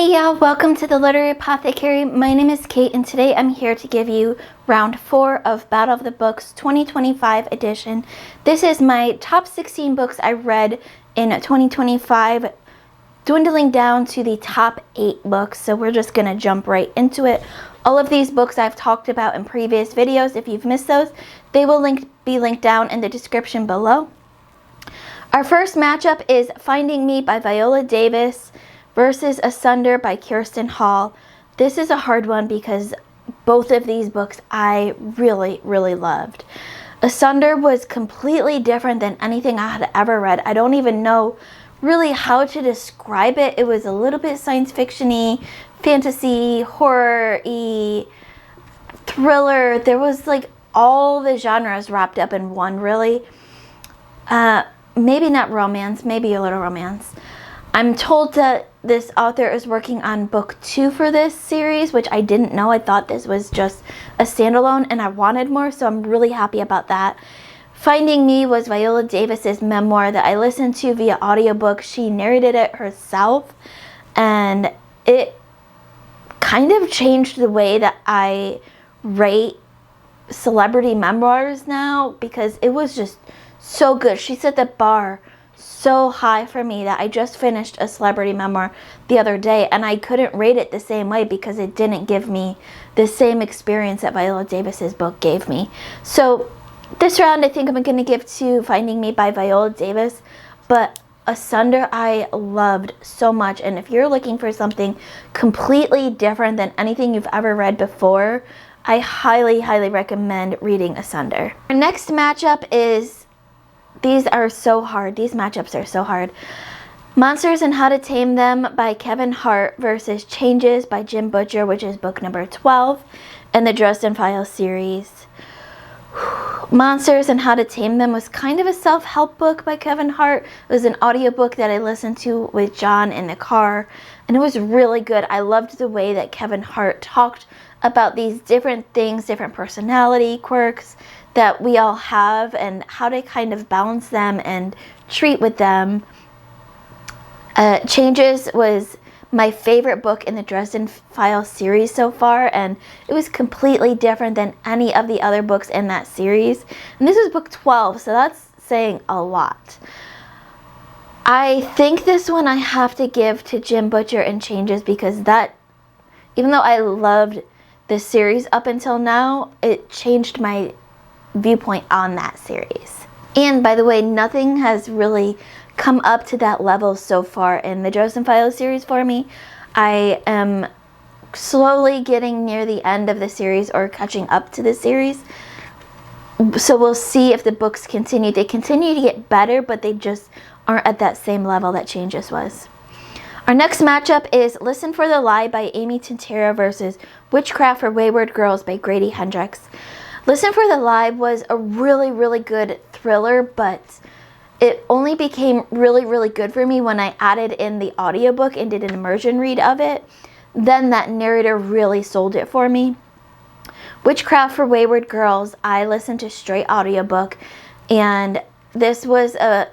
Hey y'all, welcome to the Literary Apothecary. My name is Kate and today I'm here to give you round 4 of Battle of the Books 2025 edition. This is my top 16 books I read in 2025, dwindling down to the top 8 books, so we're just going to jump right into it. All of these books I've talked about in previous videos. If you've missed those, they will be linked down in the description below. Our first matchup is Finding Me by Viola Davis versus Asunder by Kirsten Hall. This is a hard one because both of these books I really loved. Asunder was completely different than anything I had ever read. I don't even know really how to describe it. It was a little bit science fiction-y, fantasy, horror-y, thriller. There was like all the genres wrapped up in one, really. Maybe not romance, maybe a little romance. I'm told that this author is working on book 2 for this series, which I didn't know. I thought this was just a standalone and I wanted more, so I'm really happy about that. Finding Me was Viola Davis's memoir that I listened to via audiobook. She narrated it herself and it kind of changed the way that I rate celebrity memoirs now because it was just so good. She set the bar so high for me that I just finished a celebrity memoir the other day and I couldn't rate it the same way because it didn't give me the same experience that Viola Davis's book gave me. So this round I think I'm going to give to Finding Me by Viola Davis, but Asunder I loved so much, and if you're looking for something completely different than anything you've ever read before, I highly recommend reading Asunder. Our next matchup is These are so hard. These matchups are so hard. Monsters and How to Tame Them by Kevin Hart versus Changes by Jim Butcher, which is book number 12 in the Dresden Files series. Monsters and How to Tame Them was kind of a self-help book by Kevin Hart. It was an audiobook that I listened to with John in the car, and it was really good. I loved the way that Kevin Hart talked about these different things, different personality quirks that we all have and how to kind of balance them and treat with them. Changes was my favorite book in the Dresden Files series so far, and it was completely different than any of the other books in that series. And this is book 12, so that's saying a lot. I think this one I have to give to Jim Butcher and Changes because that, even though I loved this series up until now, it changed my viewpoint on that series. And by the way, nothing has really come up to that level so far in the Dresden Files series for me. I am slowly getting near the end of the series or catching up to the series. So we'll see if the books continue. They continue to get better, but they just aren't at that same level that Changes was. Our next matchup is Listen for the Lie by Amy Tintera versus Witchcraft for Wayward Girls by Grady Hendrix. Listen for the Lie was a really good thriller, but it only became really good for me when I added in the audiobook and did an immersion read of it. Then that narrator really sold it for me. Witchcraft for Wayward Girls, I listened to straight audiobook, and this was a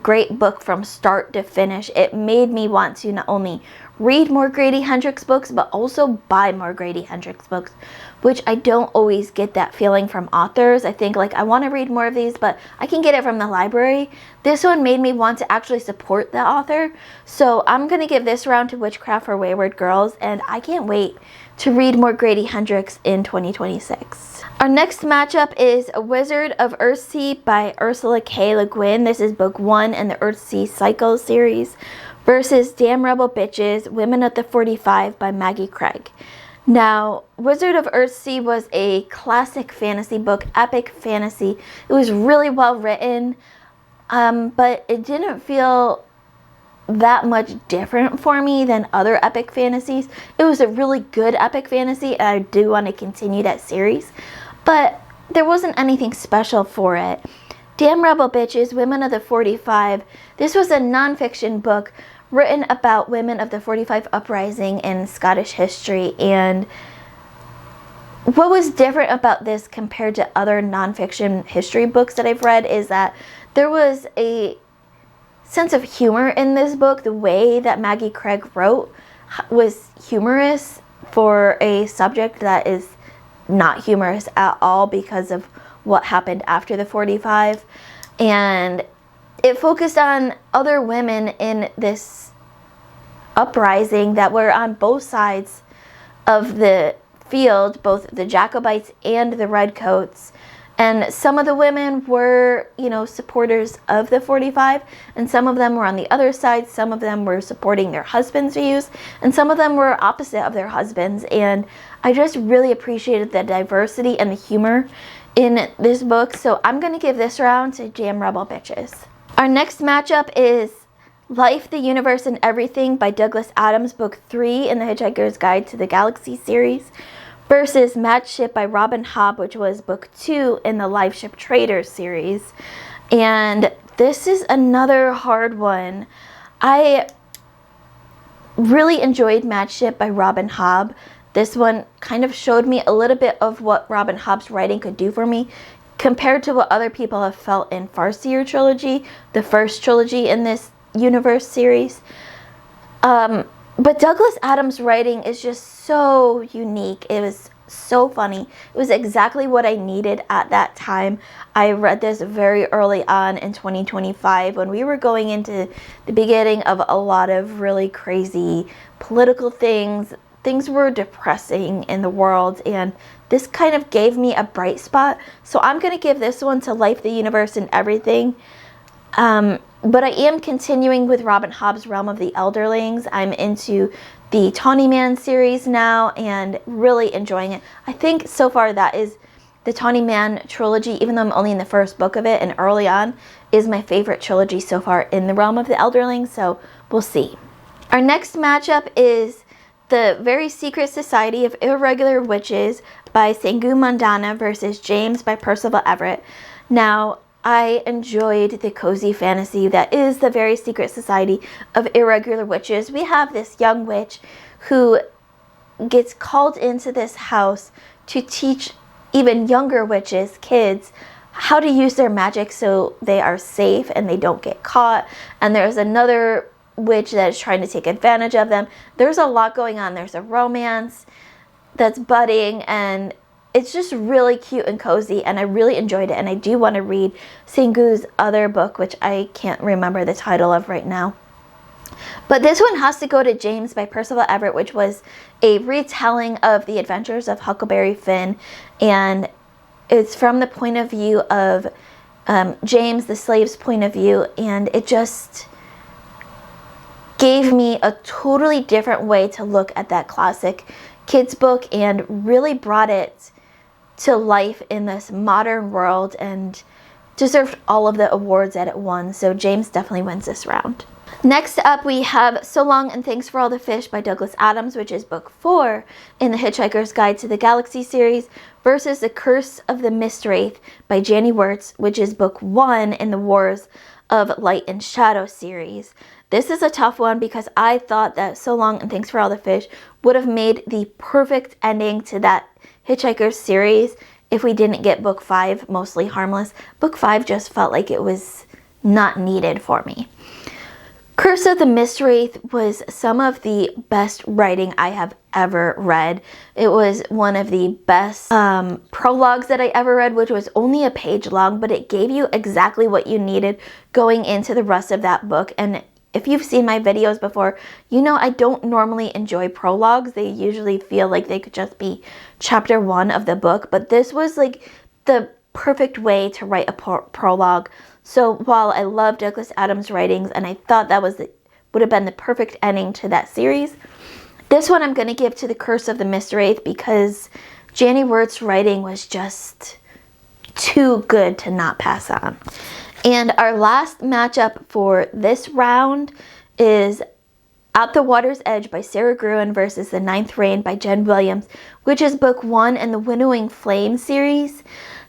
great book from start to finish. It made me want to not only read more Grady Hendrix books, but also buy more Grady Hendrix books, which I don't always get that feeling from authors. I think like I want to read more of these, but I can get it from the library. This one made me want to actually support the author. So I'm going to give this round to Witchcraft for Wayward Girls, and I can't wait to read more Grady Hendrix in 2026. Our next matchup is A Wizard of Earthsea by Ursula K. Le Guin. This is book 1 in the Earthsea Cycle series versus Damn Rebel Bitches, Women of the 45 by Maggie Craig. Now, Wizard of Earthsea was a classic fantasy book, epic fantasy. It was really well written, but it didn't feel that much different for me than other epic fantasies. It was a really good epic fantasy, and I do want to continue that series, but there wasn't anything special for it. Damn Rebel Bitches, Women of the 45. This was a nonfiction book written about women of the 45 uprising in Scottish history, and what was different about this compared to other nonfiction history books that I've read is that there was a sense of humor in this book. The way that Maggie Craig wrote, was humorous for a subject that is not humorous at all because of what happened after the 45. And it focused on other women in this uprising that were on both sides of the field, both the Jacobites and the Redcoats. And some of the women were, supporters of the 45, and some of them were on the other side. Some of them were supporting their husbands' views, and some of them were opposite of their husbands. And I just really appreciated the diversity and the humor in this book. So I'm going to give this round to Jam Rebel Bitches. Our next matchup is Life, the Universe, and Everything by Douglas Adams, Book 3 in the Hitchhiker's Guide to the Galaxy series, versus Matchship by Robin Hobb, which was Book 2 in the Live Ship Traders series. And this is another hard one. I really enjoyed Matchship by Robin Hobb. This one kind of showed me a little bit of what Robin Hobb's writing could do for me compared to what other people have felt in Farseer trilogy, the first trilogy in this universe series. But Douglas Adams' writing is just so unique. It was so funny. It was exactly what I needed at that time. I read this very early on in 2025 when we were going into the beginning of a lot of really crazy political things. Things were depressing in the world, and this kind of gave me a bright spot. So I'm going to give this one to Life, the Universe, and Everything. But I am continuing with Robin Hobb's Realm of the Elderlings. I'm into the Tawny Man series now and really enjoying it. I think so far that is the Tawny Man trilogy, even though I'm only in the first book of it and early on, is my favorite trilogy so far in the Realm of the Elderlings. So we'll see. Our next matchup is The Very Secret Society of Irregular Witches by Sangu Mandana versus James by Percival Everett. Now, I enjoyed the cozy fantasy that is The Very Secret Society of Irregular Witches. We have this young witch who gets called into this house to teach even younger witches, kids, how to use their magic so they are safe and they don't get caught. And there's another witch that is trying to take advantage of them. There's a lot going on. There's a romance that's budding, and it's just really cute and cozy, and I really enjoyed it. And I do want to read Sangu's other book, which I can't remember the title of right now. But this one has to go to James by Percival Everett, which was a retelling of the adventures of Huckleberry Finn. And it's from the point of view of James, the slave's point of view. And it just gave me a totally different way to look at that classic kids book and really brought it to life in this modern world and deserved all of the awards that it won. So James definitely wins this round. Next up, we have So Long and Thanks for All the Fish by Douglas Adams, which is book 4 in the Hitchhiker's Guide to the Galaxy series, versus The Curse of the Mistwraith by Janny Wirtz, which is book 1 in the Wars of Light and Shadow series. This is a tough one because I thought that So Long and Thanks for All the Fish would have made the perfect ending to that Hitchhiker's series if we didn't get book 5, Mostly Harmless. Book 5 just felt like it was not needed for me. Curse of the Mistwraith was some of the best writing I have ever read. It was one of the best prologues that I ever read, which was only a page long, but it gave you exactly what you needed going into the rest of that book. And if you've seen my videos before, you know I don't normally enjoy prologues. They usually feel like they could just be chapter 1 of the book, but this was like the perfect way to write a prologue. So while I love Douglas Adams' writings and I thought that would have been the perfect ending to that series, this one I'm going to give to The Curse of the Mistwraith because Janny Wirtz's writing was just too good to not pass on. And our last matchup for this round is At the Water's Edge by Sarah Gruen versus The Ninth Reign by Jen Williams, which is book 1 in the Winnowing Flame series.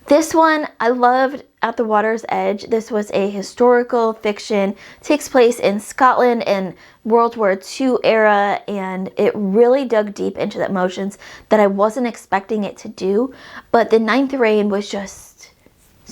This one, I loved At the Water's Edge. This was a historical fiction, takes place in Scotland in World War II era, and it really dug deep into the emotions that I wasn't expecting it to do. But The Ninth Reign was just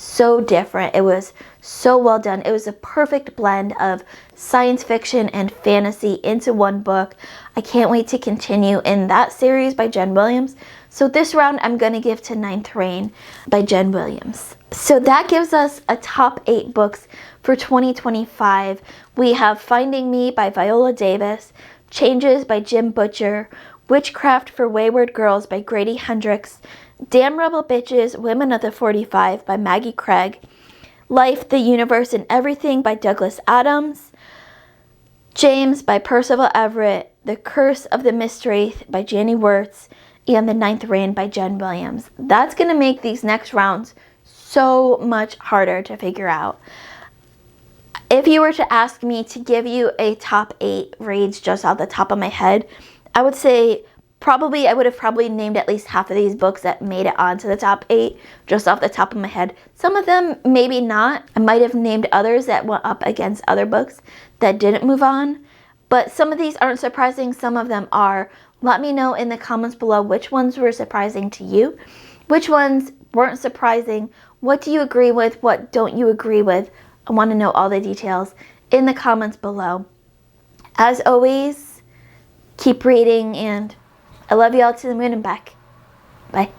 so different. It was so well done. It was a perfect blend of science fiction and fantasy into one book. I can't wait to continue in that series by Jen Williams. So this round I'm going to give to Ninth Reign by Jen Williams. So that gives us a top 8 books for 2025. We have Finding Me by Viola Davis, Changes by Jim Butcher, Witchcraft for Wayward Girls by Grady Hendrix, Damn Rebel Bitches, Women of the 45 by Maggie Craig, Life, the Universe, and Everything by Douglas Adams, James by Percival Everett, The Curse of the Mistwraith by Janie Wirtz, and The Ninth Reign by Jen Williams. That's going to make these next rounds so much harder to figure out. If you were to ask me to give you a top 8 reads just off the top of my head, I would say I would have probably named at least half of these books that made it onto the top 8 just off the top of my head. Some of them maybe not. I might have named others that went up against other books that didn't move on. But some of these aren't surprising, some of them are. Let me know in the comments below which ones were surprising to you, which ones weren't surprising, what do you agree with, what don't you agree with. I want to know all the details in the comments below. As always, keep reading, and I love you all to the moon and back. Bye.